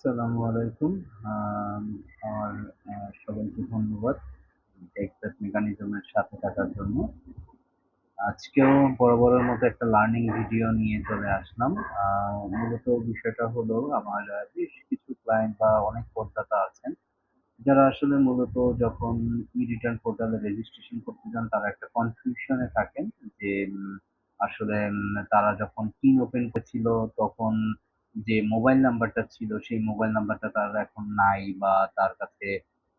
আসসালামু আলাইকুম। আম আমার সবাইকে ধন্যবাদ এক্সাক্ট মেকানিজমের সাথে থাকার জন্য। আজকেও বরাবরের মতো একটা লার্নিং ভিডিও নিয়ে চলে আসলাম। আ মূলত বিষয়টা হলো আমার বেশ কিছু ক্লায়েন্ট বা অনেক করদাতা আছেন, যারা আসলে মূলত যখন ই-রিটার্ন পোর্টালে রেজিস্ট্রেশন করতে যান তারা একটা কনফিউশন এ থাকেন যে আসলে তারা যখন পিন ওপেন করেছিল তখন যে মোবাইল নাম্বারটা ছিল সেই মোবাইল নাম্বারটা তার এখন নাই বা তার কাছে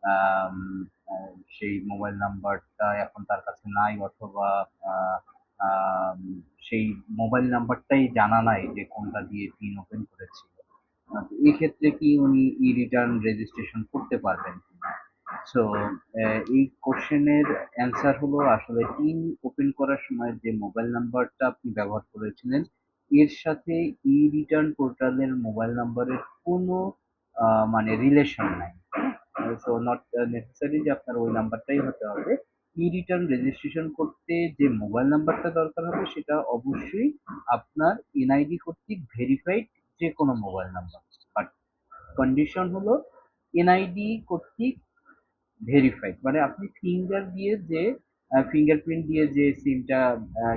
আম আ সেই মোবাইল নাম্বারটা এখন তার কাছে নাই অথবা আ আম সেই মোবাইল নাম্বারটাই জানা নাই যে কোনটা দিয়ে পিন ওপেন করেছিল। এক্ষেত্রে কি উনি ই-রিটার্ন রেজিস্ট্রেশন করতে পারবেন কিনা? সো এই কোশ্চেনের অ্যান্সার হলো আসলে পিন ওপেন করার সময় যে মোবাইল নাম্বারটা আপনি ব্যবহার করেছিলেন, এর সাথে ই-রিটার্ন পোর্টালের মোবাইল নাম্বারের কোনো মানে রিলেশন নাই। সো নট নেসেসারি যে আপনার ওই নাম্বারটাই হতে হবে। ই-রিটার্ন রেজিস্ট্রেশন করতে যে মোবাইল নাম্বারটা দরকার হবে সেটা অবশ্যই আপনার এনআইডি কর্তৃক ভেরিফাইড যেকোনো মোবাইল নাম্বার। বাট কন্ডিশন হলো এনআইডি কর্তৃক ভেরিফাইড মানে আপনি ফিঙ্গারপ্রিন্ট দিয়ে যে সিমটা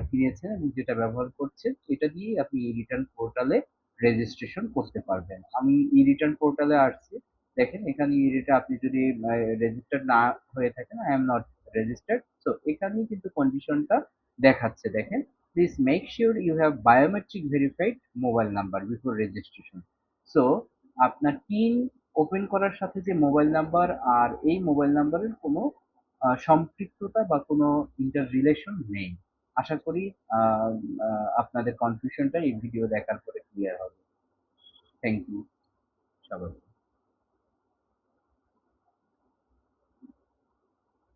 কিনেছেন এবং যেটা ব্যবহার করছেন এটা দিয়েই আপনি ই রিটার্ন পোর্টালে রেজিস্ট্রেশন করতে পারবেন। আমি ই রিটার্ন পোর্টালে আসছি, দেখেন এখানে ই রিটা আপনি যদি রেজিস্টার্ড না হয়ে থাকেন I am not registered, so এখানেই কিন্তু কন্ডিশনটা দেখাচ্ছে, দেখেন please make sure you have biometric verified mobile number before registration. So আপনার পিন ওপেন করার সাথে যে মোবাইল নাম্বার আর এই মোবাইল নাম্বারের কোনো সম্পৃক্ততা বা কোনো ইন্টার রিলেশন নেই। আশা করি আ আ আপনাদের কনফিউশনটা এই ভিডিও দেখার পরে ক্লিয়ার হবে। থ্যাংক ইউ সবাইকে।